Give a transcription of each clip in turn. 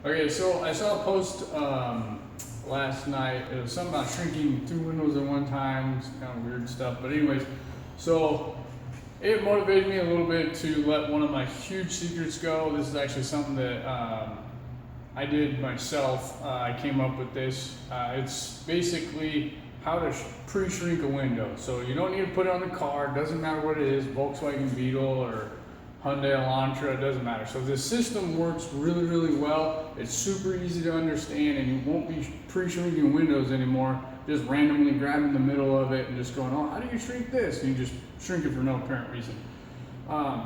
Okay, so I saw a post last night. It was something about shrinking two windows at one time. It's kind of weird stuff. But anyways, so it motivated me a little bit to let one of my huge secrets go. This is actually something that I did myself. I came up with this. It's basically how to pre-shrink a window. So you don't need to put it on the car. It doesn't matter what it is, Volkswagen Beetle or Hyundai Elantra, it doesn't matter. So this system works really, really well. It's super easy to understand, and you won't be pre-shrinking windows anymore, just randomly grabbing the middle of it and just going, oh, how do you shrink this? And you just shrink it for no apparent reason.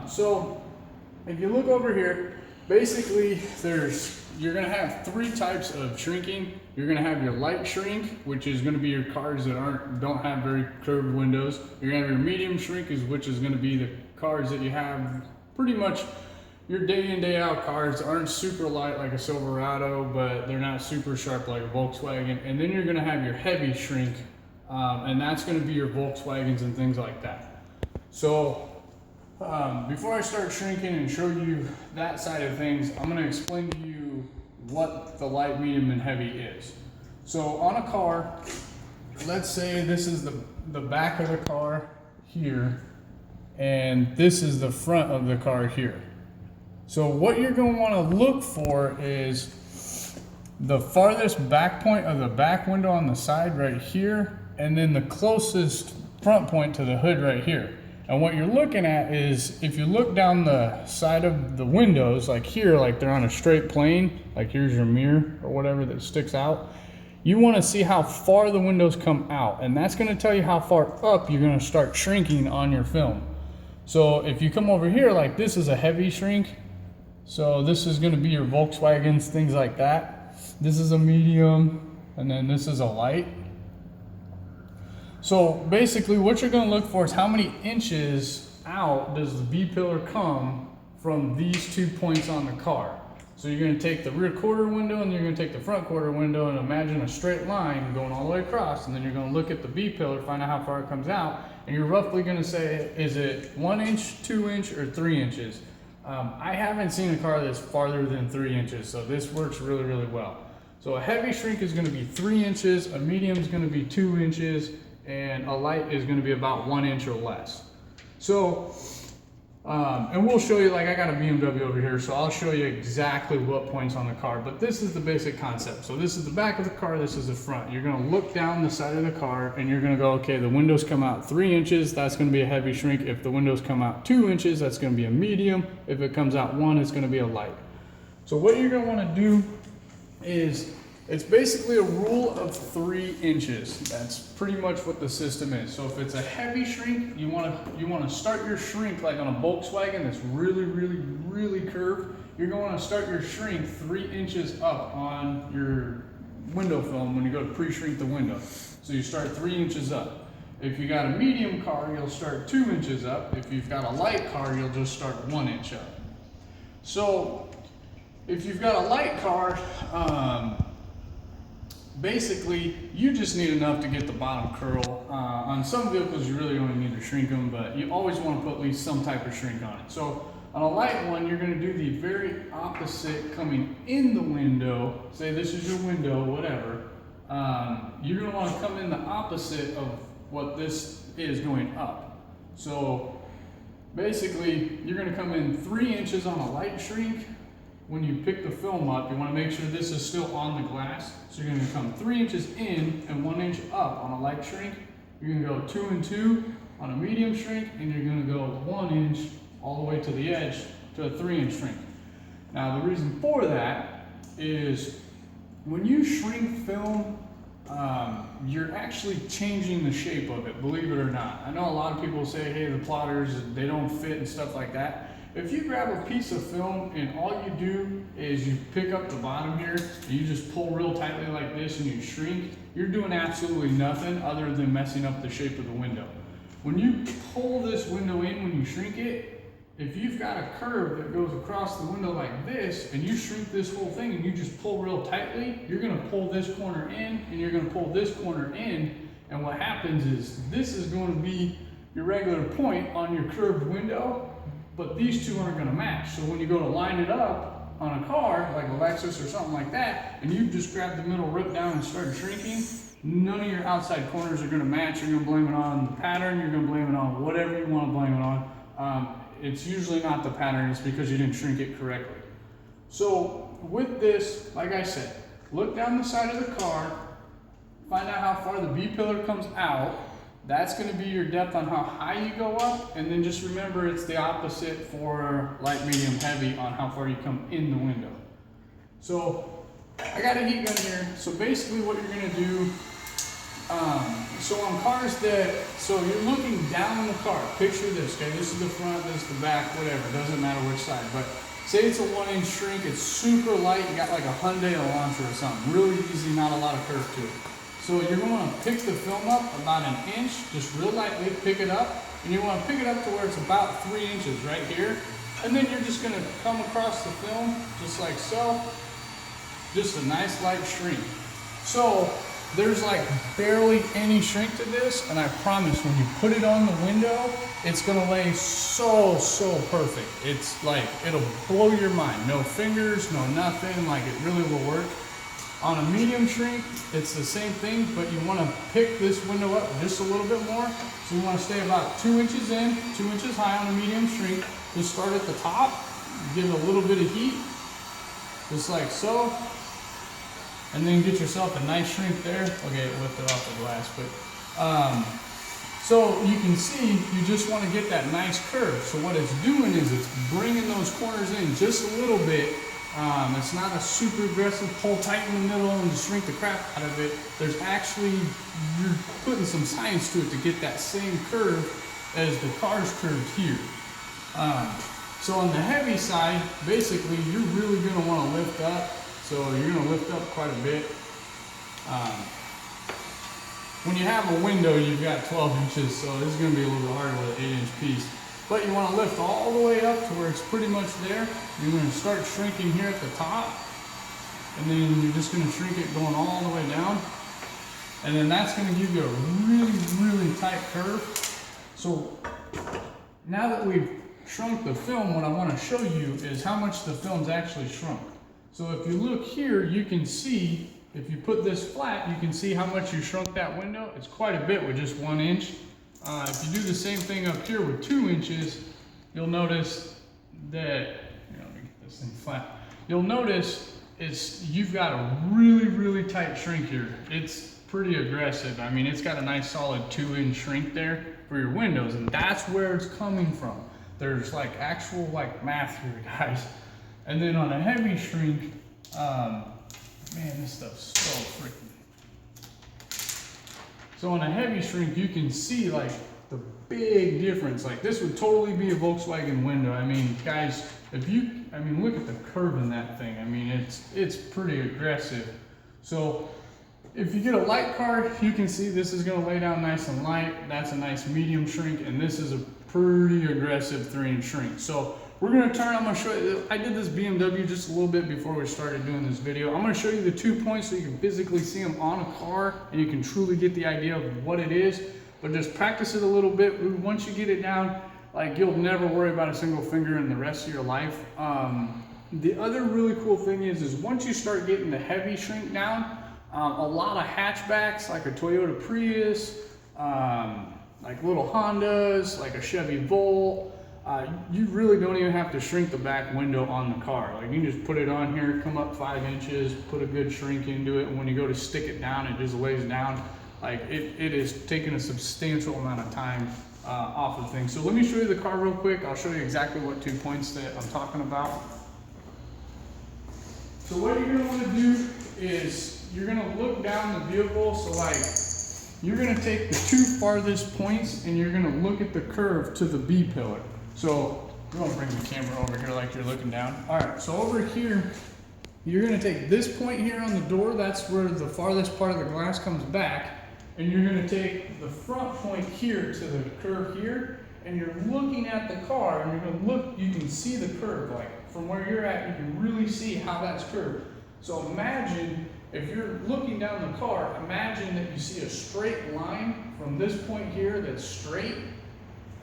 So if you look over here, basically you're gonna have three types of shrinking. You're gonna have your light shrink, which is gonna be your cars that don't have very curved windows. You're gonna have your medium shrink, which is gonna be the cars that you have pretty much your day in, day out cars. Aren't super light like a Silverado, but they're not super sharp like a Volkswagen. And then you're gonna have your heavy shrink, and that's gonna be your Volkswagens and things like that. So before I start shrinking and show you that side of things, I'm gonna explain to you what the light, medium, and heavy is. So on a car, let's say this is the back of the car here, and this is the front of the car here. So what you're going to want to look for is the farthest back point of the back window on the side right here, and then the closest front point to the hood right here. And what you're looking at is, if you look down the side of the windows, like here, like they're on a straight plane, like here's your mirror or whatever that sticks out, you want to see how far the windows come out, and that's going to tell you how far up you're going to start shrinking on your film. So if you come over here, like this is a heavy shrink, so this is going to be your Volkswagens, things like that. This is a medium, and then this is a light. So basically what you're going to look for is how many inches out does the B-pillar come from these 2 points on the car. So you're going to take the rear quarter window and you're going to take the front quarter window and imagine a straight line going all the way across, and then you're going to look at the B-pillar, find out how far it comes out, and you're roughly going to say, is it 1 inch, 2 inch, or 3 inches? I haven't seen a car that's farther than 3 inches, so this works really, really well. So a heavy shrink is going to be 3 inches, a medium is going to be 2 inches, and a light is going to be about 1 inch or less. So, and we'll show you, like I got a BMW over here, so I'll show you exactly what points on the car, but this is the basic concept. So this is the back of the car, this is the front. You're going to look down the side of the car and you're going to go, okay, the windows come out 3 inches, that's going to be a heavy shrink. If the windows come out 2 inches, that's going to be a medium. If it comes out 1, it's going to be a light. So what you're going to want to do is, it's basically a rule of 3 inches. That's pretty much what the system is. So if it's a heavy shrink, you want to start your shrink like on a Volkswagen that's really, really, really curved. You're going to start your shrink 3 inches up on your window film when you go to pre-shrink the window. So you start 3 inches up. If you got a medium car, you'll start 2 inches up. If you've got a light car, you'll just start 1 inch up. So if you've got a light car, basically, you just need enough to get the bottom curl. On some vehicles, you really only need to shrink them, but you always want to put at least some type of shrink on it. So on a light one, you're going to do the very opposite coming in the window. Say this is your window, whatever. You're going to want to come in the opposite of what this is going up. So basically, you're going to come in 3 inches on a light shrink. When you pick the film up, you want to make sure this is still on the glass. So you're going to come 3 inches in and 1 inch up on a light shrink. You're going to go 2 and 2 on a medium shrink, and you're going to go 1 inch all the way to the edge to a 3 inch shrink. Now the reason for that is when you shrink film, you're actually changing the shape of it, believe it or not. I know a lot of people say, hey, the plotters, they don't fit and stuff like that. If you grab a piece of film and all you do is you pick up the bottom here and you just pull real tightly like this and you shrink, you're doing absolutely nothing other than messing up the shape of the window. When you pull this window in, when you shrink it, if you've got a curve that goes across the window like this and you shrink this whole thing and you just pull real tightly, you're going to pull this corner in and you're going to pull this corner in, and what happens is this is going to be your regular point on your curved window, but these two aren't going to match. So when you go to line it up on a car, like a Lexus or something like that, and you just grab the middle rip down and start shrinking, none of your outside corners are gonna match. You're gonna blame it on the pattern, you're gonna blame it on whatever you wanna blame it on. It's usually not the pattern, it's because you didn't shrink it correctly. So with this, like I said, look down the side of the car, find out how far the B-pillar comes out. That's going to be your depth on how high you go up, and then just remember it's the opposite for light, medium, heavy on how far you come in the window. So I got a heat gun here. So basically what you're going to do, so on cars so you're looking down the car, picture this, okay, this is the front, this is the back, whatever, doesn't matter which side, but say it's a 1-inch shrink, it's super light, you got like a Hyundai Elantra or something, really easy, not a lot of curve to it. So you're going to pick the film up about 1 inch, just real lightly, pick it up, and you want to pick it up to where it's about 3 inches right here, and then you're just going to come across the film, just like so, just a nice light shrink. So there's like barely any shrink to this, and I promise when you put it on the window, it's going to lay so perfect. It's like, it'll blow your mind. No fingers, no nothing, like it really will work. On a medium shrink, it's the same thing, but you want to pick this window up just a little bit more. So you want to stay about 2 inches in, 2 inches high on a medium shrink. Just start at the top, give it a little bit of heat, just like so. And then get yourself a nice shrink there. Okay, it lifted off the glass, but so you can see you just want to get that nice curve. So what it's doing is it's bringing those corners in just a little bit. It's not a super aggressive pull tight in the middle and just shrink the crap out of it. There's actually, you're putting some science to it to get that same curve as the car's curved here. So on the heavy side, basically you're really going to want to lift up. So you're going to lift up quite a bit. When you have a window, you've got 12 inches, so this is going to be a little bit harder with an 8-inch piece. But you want to lift all the way up to where it's pretty much there. You're going to start shrinking here at the top, and then you're just going to shrink it going all the way down. And then that's going to give you a really tight curve. So now that we've shrunk the film, what I want to show you is how much the film's actually shrunk. So if you look here, you can see, if you put this flat, you can see how much you shrunk that window. It's quite a bit with just 1 inch. If you do the same thing up here with 2 inches, you'll notice that, let me get this thing flat. You'll notice you've got a really tight shrink here. It's pretty aggressive. I mean, it's got a nice solid 2-inch shrink there for your windows, and that's where it's coming from. There's like actual math here, guys. And then on a heavy shrink, man, this stuff's so freaking. So on a heavy shrink, you can see like the big difference. Like this would totally be a Volkswagen window. I mean, guys, look at the curve in that thing. I mean, it's pretty aggressive. So if you get a light car, you can see this is gonna lay down nice and light. That's a nice medium shrink, and this is a pretty aggressive 3-inch shrink. So we're gonna turn, I'm gonna show you, I did this BMW just a little bit before we started doing this video. I'm gonna show you the 2 points so you can physically see them on a car and you can truly get the idea of what it is. But just practice it a little bit. Once you get it down, like you'll never worry about a single finger in the rest of your life. The other really cool thing is once you start getting the heavy shrink down, a lot of hatchbacks like a Toyota Prius, like little Hondas, like a Chevy Volt, you really don't even have to shrink the back window on the car. Like you can just put it on here, come up 5 inches, put a good shrink into it, and when you go to stick it down, it just lays down. Like it is taking a substantial amount of time off of things. So let me show you the car real quick. I'll show you exactly what 2 points that I'm talking about. So what you're gonna wanna do is you're gonna look down the vehicle. So like you're gonna take the 2 farthest points and you're gonna look at the curve to the B pillar. So we're gonna bring the camera over here like you're looking down. All right, so over here, you're gonna take this point here on the door, that's where the farthest part of the glass comes back, and you're gonna take the front point here to the curve here, and you're looking at the car, and you're gonna look, you can see the curve, like from where you're at, you can really see how that's curved. So imagine, if you're looking down the car, imagine that you see a straight line from this point here that's straight,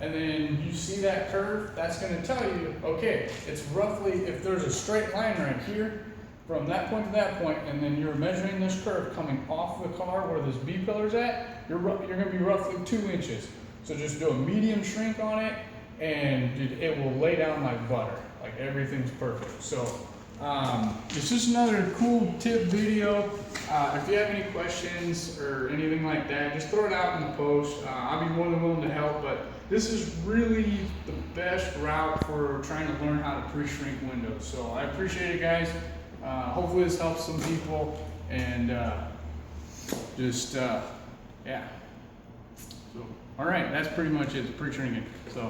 and then you see that curve, that's gonna tell you, okay, it's roughly, if there's a straight line right here, from that point to that point, and then you're measuring this curve coming off the car where this B-pillar's at, you're gonna be roughly 2 inches. So just do a medium shrink on it, and dude, it will lay down like butter. Like everything's perfect. So it's just another cool tip video. If you have any questions or anything like that, just throw it out in the post. I'll be more than willing to help, but this is really the best route for trying to learn how to pre-shrink windows. So I appreciate it, guys. Hopefully this helps some people, and yeah. So, all right, that's pretty much it, pre-shrinking. So.